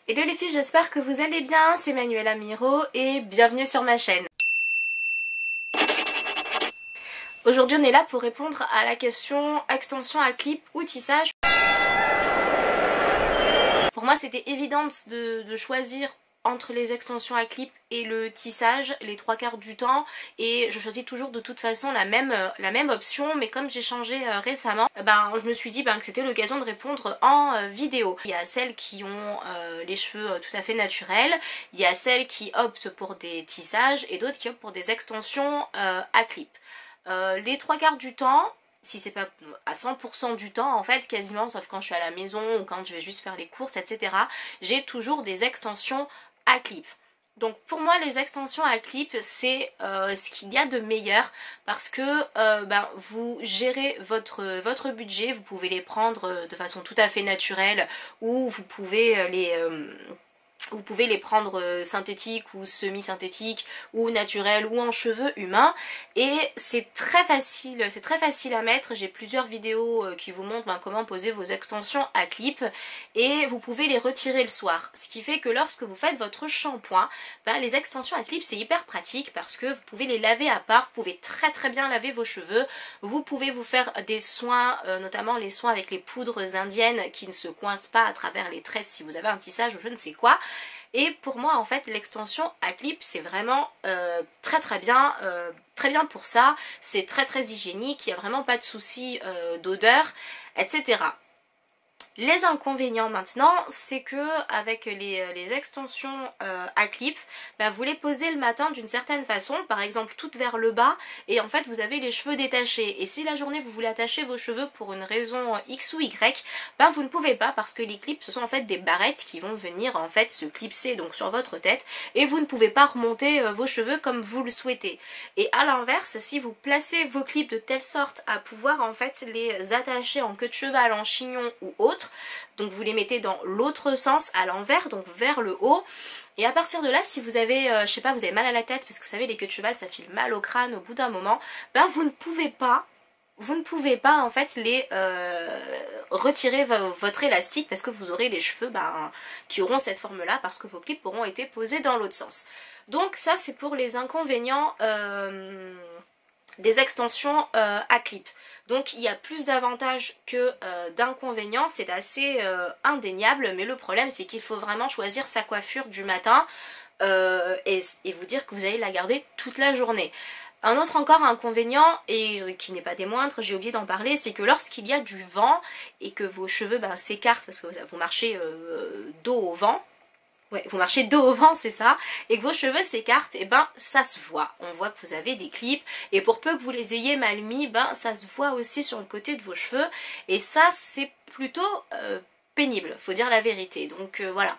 Hello les filles, j'espère que vous allez bien, c'est Manuela Miro et bienvenue sur ma chaîne. Aujourd'hui on est là pour répondre à la question extension à clip ou tissage. Pour moi c'était évident de choisir entre les extensions à clip et le tissage les trois quarts du temps, et je choisis toujours de toute façon la même option, mais comme j'ai changé récemment, je me suis dit que c'était l'occasion de répondre en vidéo. Il y a celles qui ont les cheveux tout à fait naturels, il y a celles qui optent pour des tissages et d'autres qui optent pour des extensions à clip. Les trois quarts du temps, si c'est pas à 100% du temps en fait quasiment, sauf quand je suis à la maison ou quand je vais juste faire les courses etc, j'ai toujours des extensions à clip. Donc pour moi les extensions à clip c'est ce qu'il y a de meilleur, parce que vous gérez votre budget, vous pouvez les prendre de façon tout à fait naturelle, ou vous pouvez les prendre synthétiques ou semi-synthétiques ou naturels ou en cheveux humains, et c'est très facile à mettre. J'ai plusieurs vidéos qui vous montrent comment poser vos extensions à clip, et vous pouvez les retirer le soir, ce qui fait que lorsque vous faites votre shampoing, les extensions à clip c'est hyper pratique parce que vous pouvez les laver à part, vous pouvez très bien laver vos cheveux, vous pouvez vous faire des soins, notamment les soins avec les poudres indiennes qui ne se coincent pas à travers les tresses si vous avez un tissage ou je ne sais quoi. Et pour moi en fait l'extension à clip c'est vraiment très bien pour ça, c'est très hygiénique, il n'y a vraiment pas de souci d'odeur, etc. Les inconvénients maintenant, c'est que avec les extensions à clip, vous les posez le matin d'une certaine façon, par exemple toutes vers le bas, et en fait vous avez les cheveux détachés. Et si la journée vous voulez attacher vos cheveux pour une raison X ou Y, vous ne pouvez pas, parce que les clips ce sont en fait des barrettes qui vont venir en fait se clipser donc sur votre tête, et vous ne pouvez pas remonter vos cheveux comme vous le souhaitez. Et à l'inverse, si vous placez vos clips de telle sorte à pouvoir en fait les attacher en queue de cheval, en chignon ou autre, donc vous les mettez dans l'autre sens à l'envers, donc vers le haut, et à partir de là si vous avez, je sais pas, vous avez mal à la tête, parce que vous savez les queues de cheval ça file mal au crâne au bout d'un moment, vous ne pouvez pas en fait les retirer votre élastique, parce que vous aurez les cheveux qui auront cette forme là, parce que vos clips auront été posés dans l'autre sens. Donc ça c'est pour les inconvénients des extensions à clip. Donc il y a plus d'avantages que d'inconvénients, c'est assez indéniable, mais le problème c'est qu'il faut vraiment choisir sa coiffure du matin et vous dire que vous allez la garder toute la journée. Un autre encore inconvénient, et qui n'est pas des moindres, j'ai oublié d'en parler, c'est que lorsqu'il y a du vent et que vos cheveux s'écartent, parce que vous marchez dos au vent, ouais, vous marchez dos au vent, c'est ça, et que vos cheveux s'écartent, et ça se voit. On voit que vous avez des clips, et pour peu que vous les ayez mal mis, ça se voit aussi sur le côté de vos cheveux, et ça c'est plutôt pénible, faut dire la vérité. Donc voilà.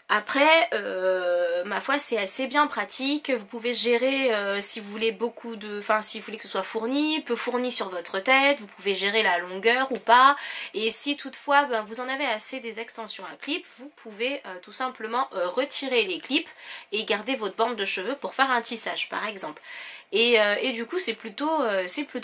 Après, ma foi c'est assez bien pratique, vous pouvez gérer si vous voulez si vous voulez que ce soit fourni, peu fourni sur votre tête, vous pouvez gérer la longueur ou pas, et si toutefois vous en avez assez des extensions à clip, vous pouvez tout simplement retirer les clips et garder votre bande de cheveux pour faire un tissage par exemple. Et du coup c'est plutôt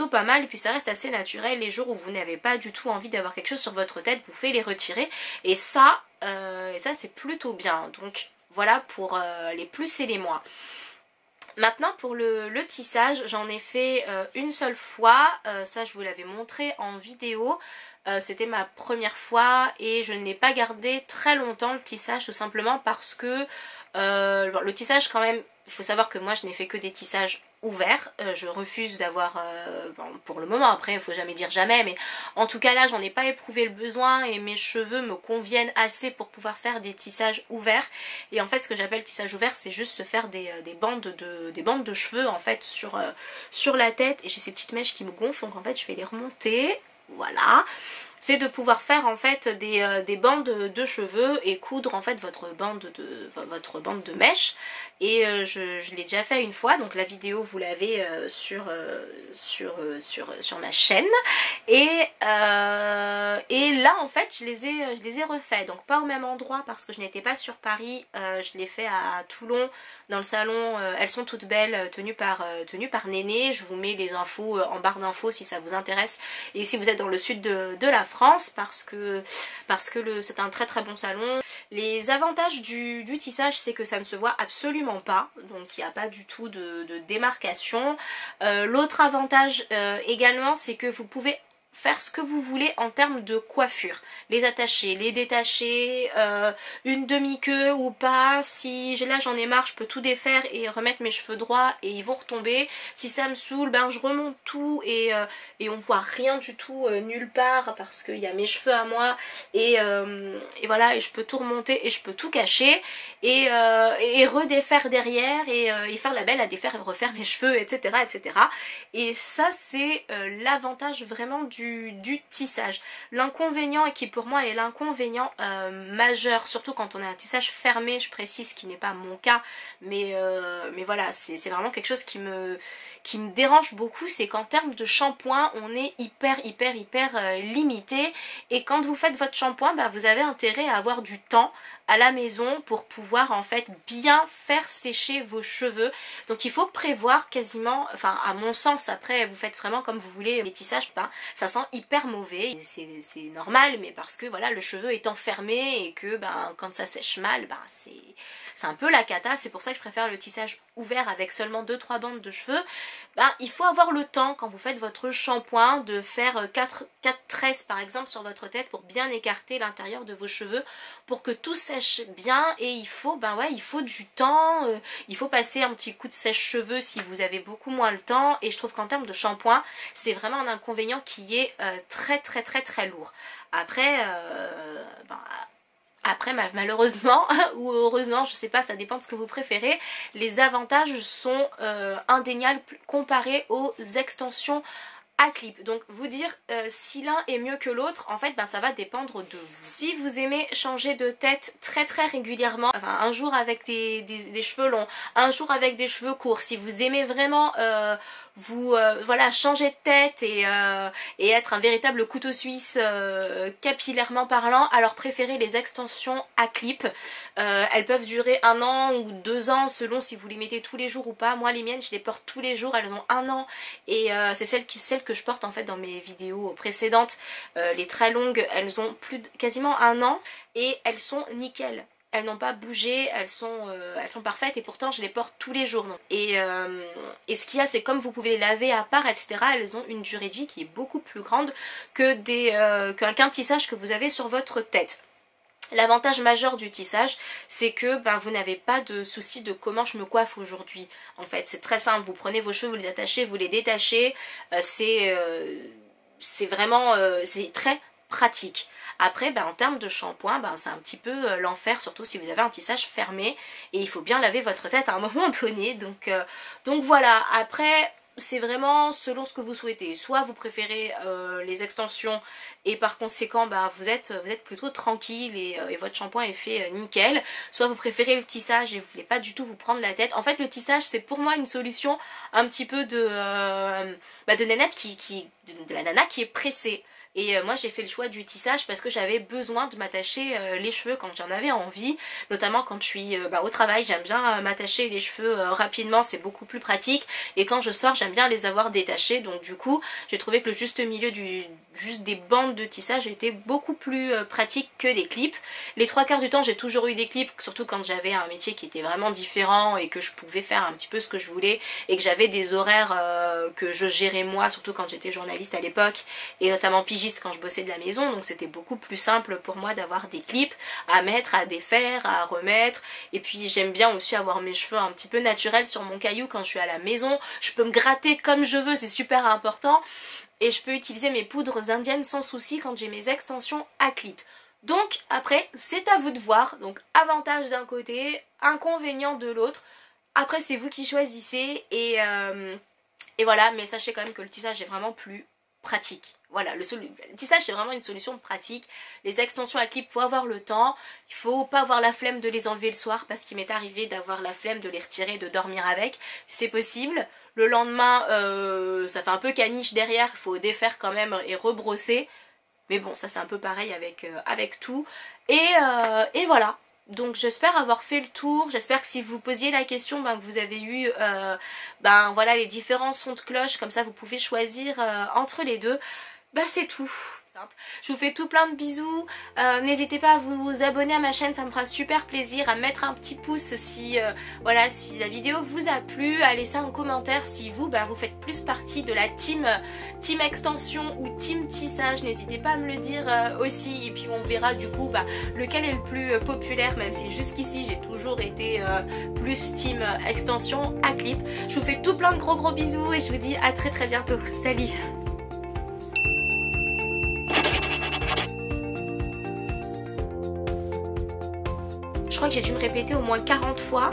pas mal, et puis ça reste assez naturel. Les jours où vous n'avez pas du tout envie d'avoir quelque chose sur votre tête, vous pouvez les retirer, et ça c'est plutôt bien. Donc voilà pour les plus et les moins. Maintenant pour le tissage, j'en ai fait une seule fois, ça je vous l'avais montré en vidéo. C'était ma première fois et je ne l'ai pas gardé très longtemps le tissage, tout simplement parce que le tissage quand même, il faut savoir que moi je n'ai fait que des tissages ouverts, je refuse d'avoir, pour le moment, après il faut jamais dire jamais, mais en tout cas là j'en ai pas éprouvé le besoin et mes cheveux me conviennent assez pour pouvoir faire des tissages ouverts. Et en fait ce que j'appelle tissage ouvert c'est juste se faire des bandes de cheveux en fait sur la tête, et j'ai ces petites mèches qui me gonflent, donc en fait je vais les remonter, voilà. C'est de pouvoir faire en fait des bandes de cheveux et coudre en fait votre bande de mèche. Et je l'ai déjà fait une fois, donc la vidéo vous l'avez sur ma chaîne. Et là en fait je les ai refaits, donc pas au même endroit parce que je n'étais pas sur Paris, je l'ai fait à Toulon dans le salon Elles sont toutes belles, tenu par Néné. Je vous mets les infos en barre d'infos si ça vous intéresse, et si vous êtes dans le sud de la France parce que c'est un très très bon salon. Les avantages du tissage, c'est que ça ne se voit absolument pas, donc il n'y a pas du tout de démarcation. L'autre avantage également, c'est que vous pouvez faire ce que vous voulez en termes de coiffure, les attacher, les détacher, une demi-queue ou pas, si là j'en ai marre je peux tout défaire et remettre mes cheveux droits et ils vont retomber, si ça me saoule ben je remonte tout et on voit rien du tout nulle part parce qu'il y a mes cheveux à moi et voilà, et je peux tout remonter et je peux tout cacher et redéfaire derrière et faire la belle à défaire et refaire mes cheveux, etc. etc. Et ça c'est l'avantage vraiment du tissage. L'inconvénient, et qui pour moi est l'inconvénient majeur, surtout quand on a un tissage fermé, je précise, qui n'est pas mon cas, mais voilà, c'est vraiment quelque chose qui me dérange beaucoup, c'est qu'en termes de shampoing, on est hyper limité, et quand vous faites votre shampoing, bah, vous avez intérêt à avoir du temps à la maison pour pouvoir en fait bien faire sécher vos cheveux. Donc il faut prévoir quasiment, enfin à mon sens, après vous faites vraiment comme vous voulez, les tissages, ben, ça sent hyper mauvais, c'est normal, mais parce que voilà, le cheveu est enfermé et que ben, quand ça sèche mal, ben, c'est un peu la cata. C'est pour ça que je préfère le tissage ouvert avec seulement 2-3 bandes de cheveux. Ben, il faut avoir le temps quand vous faites votre shampoing de faire 4 tresses par exemple sur votre tête pour bien écarter l'intérieur de vos cheveux pour que tout sèche bien, et il faut, ben ouais, il faut du temps, il faut passer un petit coup de sèche-cheveux si vous avez beaucoup moins le temps, et je trouve qu'en termes de shampoing c'est vraiment un inconvénient qui est très lourd. Après, après malheureusement ou heureusement, je sais pas, ça dépend de ce que vous préférez, les avantages sont indéniables comparés aux extensions à clip. Donc vous dire si l'un est mieux que l'autre, en fait ben, ça va dépendre de vous. Si vous aimez changer de tête très régulièrement, enfin un jour avec des cheveux longs, un jour avec des cheveux courts, si vous aimez vraiment voilà, changer de tête et être un véritable couteau suisse capillairement parlant, alors préférez les extensions à clip. Elles peuvent durer 1 an ou 2 ans selon si vous les mettez tous les jours ou pas. Moi les miennes je les porte tous les jours, elles ont 1 an, et c'est celles que je porte en fait dans mes vidéos précédentes, les très longues, elles ont quasiment 1 an et elles sont nickel. Elles n'ont pas bougé, elles sont parfaites, et pourtant je les porte tous les jours. Et ce qu'il y a, c'est comme vous pouvez les laver à part, etc., elles ont une durée de vie qui est beaucoup plus grande que qu'un tissage que vous avez sur votre tête. L'avantage majeur du tissage, c'est que ben, vous n'avez pas de souci de comment je me coiffe aujourd'hui. En fait, c'est très simple, vous prenez vos cheveux, vous les attachez, vous les détachez, c'est vraiment c'est très pratique. Après, ben, en termes de shampoing, ben, c'est un petit peu l'enfer, surtout si vous avez un tissage fermé, et il faut bien laver votre tête à un moment donné. Donc voilà, après c'est vraiment selon ce que vous souhaitez. Soit vous préférez les extensions et par conséquent ben, vous êtes plutôt tranquille et votre shampoing est fait nickel. Soit vous préférez le tissage et vous voulez pas du tout vous prendre la tête. En fait le tissage c'est pour moi une solution un petit peu de nénette de la nana qui est pressée. Et moi j'ai fait le choix du tissage parce que j'avais besoin de m'attacher les cheveux quand j'en avais envie, notamment quand je suis au travail. J'aime bien m'attacher les cheveux rapidement, c'est beaucoup plus pratique, et quand je sors j'aime bien les avoir détachés. Donc du coup j'ai trouvé que le juste milieu juste des bandes de tissage était beaucoup plus pratique que les clips. Les 3/4 du temps j'ai toujours eu des clips, surtout quand j'avais un métier qui était vraiment différent et que je pouvais faire un petit peu ce que je voulais et que j'avais des horaires que je gérais moi, surtout quand j'étais journaliste à l'époque et notamment pigiste quand je bossais de la maison. Donc c'était beaucoup plus simple pour moi d'avoir des clips à mettre, à défaire, à remettre. Et puis j'aime bien aussi avoir mes cheveux un petit peu naturels sur mon caillou quand je suis à la maison. Je peux me gratter comme je veux, c'est super important. Et je peux utiliser mes poudres indiennes sans souci quand j'ai mes extensions à clip. Donc après c'est à vous de voir. Donc avantage d'un côté, inconvénient de l'autre. Après c'est vous qui choisissez et voilà, mais sachez quand même que le tissage est vraiment plus pratique. Voilà, le tissage c'est vraiment une solution pratique. Les extensions à clip, faut avoir le temps. Il faut pas avoir la flemme de les enlever le soir, parce qu'il m'est arrivé d'avoir la flemme de les retirer, de dormir avec. C'est possible. Le lendemain, ça fait un peu caniche derrière, il faut défaire quand même et rebrosser. Mais bon, ça c'est un peu pareil avec tout. Et voilà. Donc j'espère avoir fait le tour, j'espère que si vous posiez la question, ben, que vous avez eu voilà, les différents sons de cloche, comme ça vous pouvez choisir entre les deux. Bah c'est tout. simple. Je vous fais tout plein de bisous. N'hésitez pas à vous abonner à ma chaîne, ça me fera super plaisir. À mettre un petit pouce si, voilà, si la vidéo vous a plu. À laisser un commentaire si vous, vous faites plus partie de la team extension ou team tissage. N'hésitez pas à me le dire aussi. Et puis on verra du coup lequel est le plus populaire. Même si jusqu'ici j'ai toujours été plus team extension à clip. Je vous fais tout plein de gros bisous et je vous dis à très bientôt. Salut! Je crois que j'ai dû me répéter au moins 40 fois.